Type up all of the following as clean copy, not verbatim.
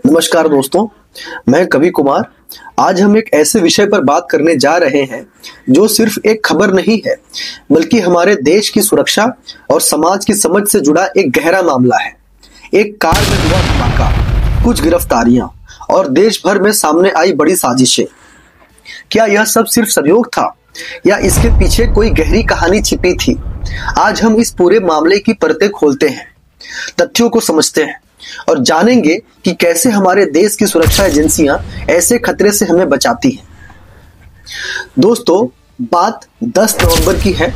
नमस्कार दोस्तों, मैं कवि कुमार। आज हम एक ऐसे विषय पर बात करने जा रहे हैं जो सिर्फ एक खबर नहीं है, बल्कि हमारे देश की सुरक्षा और समाज की समझ से जुड़ा एक गहरा मामला है। एक कार में हुआ धमाका, कुछ गिरफ्तारियां और देश भर में सामने आई बड़ी साजिशें। क्या यह सब सिर्फ संयोग था या इसके पीछे कोई गहरी कहानी छिपी थी? आज हम इस पूरे मामले की परतें खोलते हैं, तथ्यों को समझते हैं और जानेंगे कि कैसे हमारे देश की सुरक्षा एजेंसियां ऐसे खतरे से हमें बचाती हैं। दोस्तों, बात 10 नवंबर की है,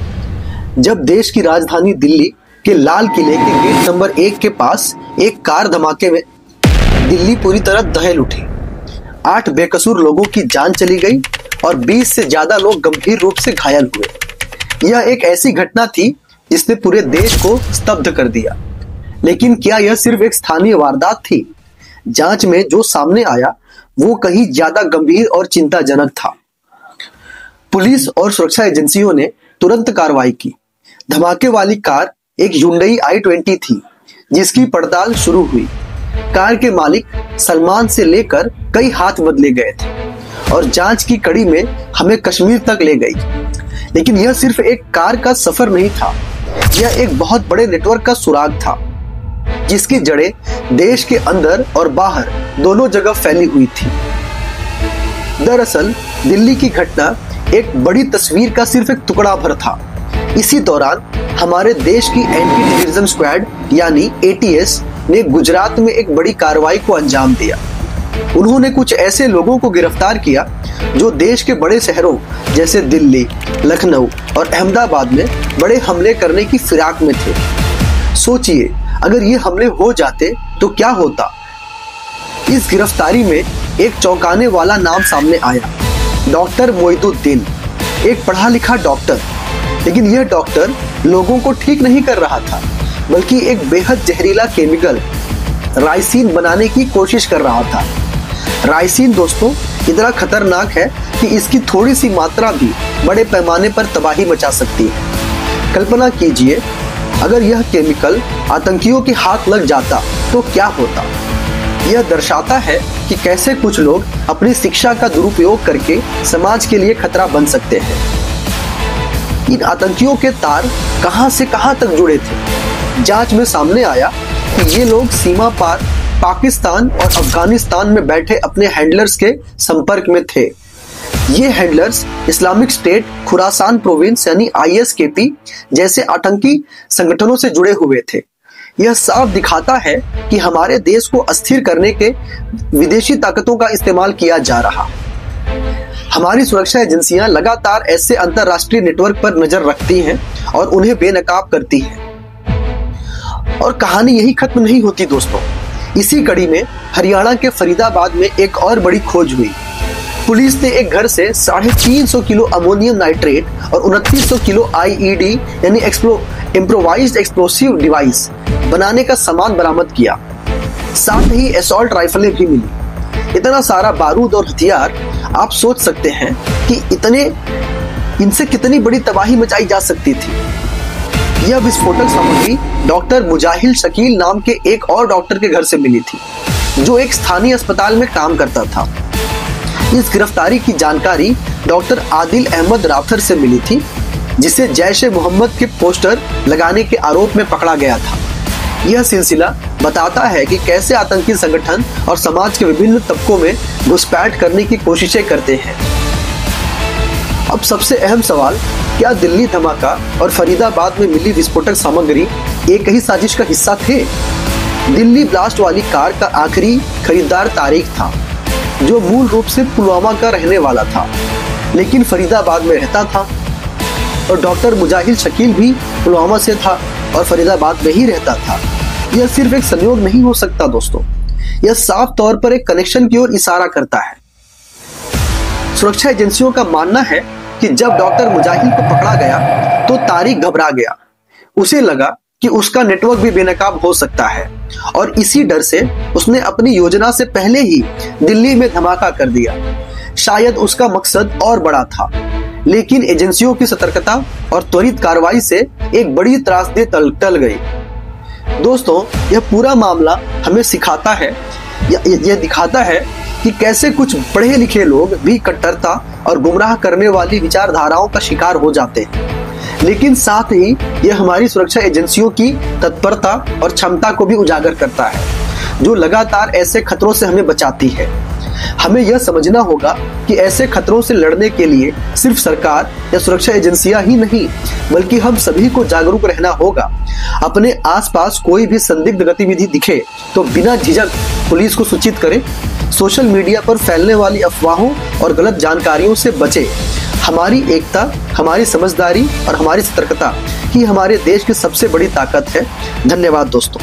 जब देश की राजधानी दिल्ली के लाल किले के गेट नंबर 1 के पास एक कार धमाके में दिल्ली पूरी तरह दहल उठी। 8 बेकसूर लोगों की जान चली गई और 20 से ज्यादा लोग गंभीर रूप से घायल हुए। यह एक ऐसी घटना थी जिसने पूरे देश को स्तब्ध कर दिया। लेकिन क्या यह सिर्फ एक स्थानीय वारदात थी? जांच में जो सामने आया वो कहीं ज्यादा गंभीर और चिंताजनक था। पुलिस और सुरक्षा एजेंसियों ने तुरंत कार्रवाई की। धमाके वाली कार एक Hyundai i20 थी, जिसकी पड़ताल शुरू हुई। कार के मालिक सलमान से लेकर कई हाथ बदले गए थे और जांच की कड़ी में हमें कश्मीर तक ले गई। लेकिन यह सिर्फ एक कार का सफर नहीं था, यह एक बहुत बड़े नेटवर्क का सुराग था, जिसकी जड़ें देश के अंदर और बाहर दोनों जगह फैली हुई थी। दरअसल दिल्ली की घटना एक बड़ी तस्वीर का सिर्फ एक टुकड़ा भर था। इसी दौरान हमारे देश की एंटी टेररिज्म स्क्वाड यानी ATS ने गुजरात में एक बड़ी कार्रवाई को अंजाम दिया। उन्होंने कुछ ऐसे लोगों को गिरफ्तार किया जो देश के बड़े शहरों जैसे दिल्ली, लखनऊ और अहमदाबाद में बड़े हमले करने की फिराक में थे। सोचिए, अगर ये हमले हो जाते तो क्या होता? इस गिरफ्तारी में एक चौंकाने वाला नाम सामने आया, डॉक्टर मोइनुद्दीन, एक पढ़ा लिखा डॉक्टर। लेकिन यह डॉक्टर लोगों को ठीक नहीं कर रहा था, बल्कि एक बेहद जहरीला केमिकल राइसिन बनाने की कोशिश कर रहा था। राइसिन दोस्तों इतना खतरनाक है कि इसकी थोड़ी सी मात्रा भी बड़े पैमाने पर तबाही मचा सकती है। कल्पना कीजिए, अगर यह केमिकल आतंकियों के हाथ लग जाता तो क्या होता? यह दर्शाता है कि कैसे कुछ लोग अपनी शिक्षा का दुरुपयोग करके समाज के लिए खतरा बन सकते हैं। इन आतंकियों के तार कहां से कहां तक जुड़े थे? जांच में सामने आया कि ये लोग सीमा पार पाकिस्तान और अफगानिस्तान में बैठे अपने हैंडलर्स के संपर्क में थे। ये handlers Islamic State Khorasan province यानी ISKP जैसे आतंकी संगठनों से जुड़े हुए थे। यह साफ दिखाता है कि हमारे देश को अस्थिर करने के विदेशी ताकतों का इस्तेमाल किया जा रहा। हमारी सुरक्षा एजेंसियां लगातार ऐसे अंतरराष्ट्रीय नेटवर्क पर नजर रखती हैं और उन्हें बेनकाब करती हैं। और कहानी यही खत्म नहीं होती दोस्तों। इसी कड़ी में हरियाणा के फरीदाबाद में एक और बड़ी खोज हुई। पुलिस ने एक घर से 350 किलो अमोनियम नाइट्रेट और 2900 किलो IED यानी इम्प्रोवाइज्ड एक्सप्लोसिव डिवाइस बनाने का सामान बरामद किया। साथ ही असॉल्ट राइफलें भी मिली। इतना सारा बारूद और हथियार, आप सोच सकते हैं कि इनसे कितनी बड़ी तबाही मचाई जा सकती थी। यह विस्फोटक सामग्री डॉक्टर मुजाहिल शकील नाम के एक और डॉक्टर के घर से मिली थी, जो एक स्थानीय अस्पताल में काम करता था। इस गिरफ्तारी की जानकारी डॉक्टर आदिल अहमद राथर से मिली थी, जिसे जैश-ए-मोहम्मद के पोस्टर लगाने के आरोप में पकड़ा गया था। यह सिलसिला बताता है कि कैसे आतंकी संगठन और समाज के विभिन्न तबकों में घुसपैठ करने की कोशिशें करते हैं। अब सबसे अहम सवाल, क्या दिल्ली धमाका और फरीदाबाद में मिली विस्फोटक सामग्री एक ही साजिश का हिस्सा थे? दिल्ली ब्लास्ट वाली कार का आखिरी खरीदार तारिक था, जो मूल रूप से पुलवामा का रहने वाला था, लेकिन फरीदाबाद में रहता था। और डॉक्टर मुजाहिल शकील भी पुलवामा से था और फरीदाबाद में ही रहता था। यह सिर्फ एक संयोग नहीं हो सकता दोस्तों, यह साफ तौर पर एक कनेक्शन की ओर इशारा करता है। सुरक्षा एजेंसियों का मानना है कि जब डॉक्टर मुजाहिल को पकड़ा गया तो तारिक घबरा गया। उसे लगा कि उसका नेटवर्क भी बेनकाब हो सकता है और इसी डर से उसने अपनी योजना से पहले ही दिल्ली में धमाका कर दिया। शायद उसका मकसद और बड़ा था, लेकिन एजेंसियों की सतर्कता और त्वरित कार्रवाई से एक बड़ी त्रासदी टल गई। दोस्तों, यह पूरा मामला हमें सिखाता है, यह दिखाता है कि कैसे कुछ पढ़े लिखे लोग भी कट्टरता और गुमराह करने वाली विचारधाराओं का शिकार हो जाते हैं। लेकिन साथ ही यह हमारी सुरक्षा एजेंसियों की तत्परता और क्षमता को भी उजागर करता है, जो लगातार ऐसे खतरों से हमें बचाती है। हमें यह समझना होगा कि ऐसे खतरों से लड़ने के लिए सिर्फ सरकार या सुरक्षा एजेंसियां ही नहीं, बल्कि हम सभी को जागरूक रहना होगा। अपने आसपास कोई भी संदिग्ध गतिविधि दिखे तो बिना झिझक पुलिस को सूचित करें। सोशल मीडिया पर फैलने वाली अफवाहों और गलत जानकारियों से बचें। हमारी एकता, हमारी समझदारी और हमारी सतर्कता ही हमारे देश की सबसे बड़ी ताकत है। धन्यवाद दोस्तों।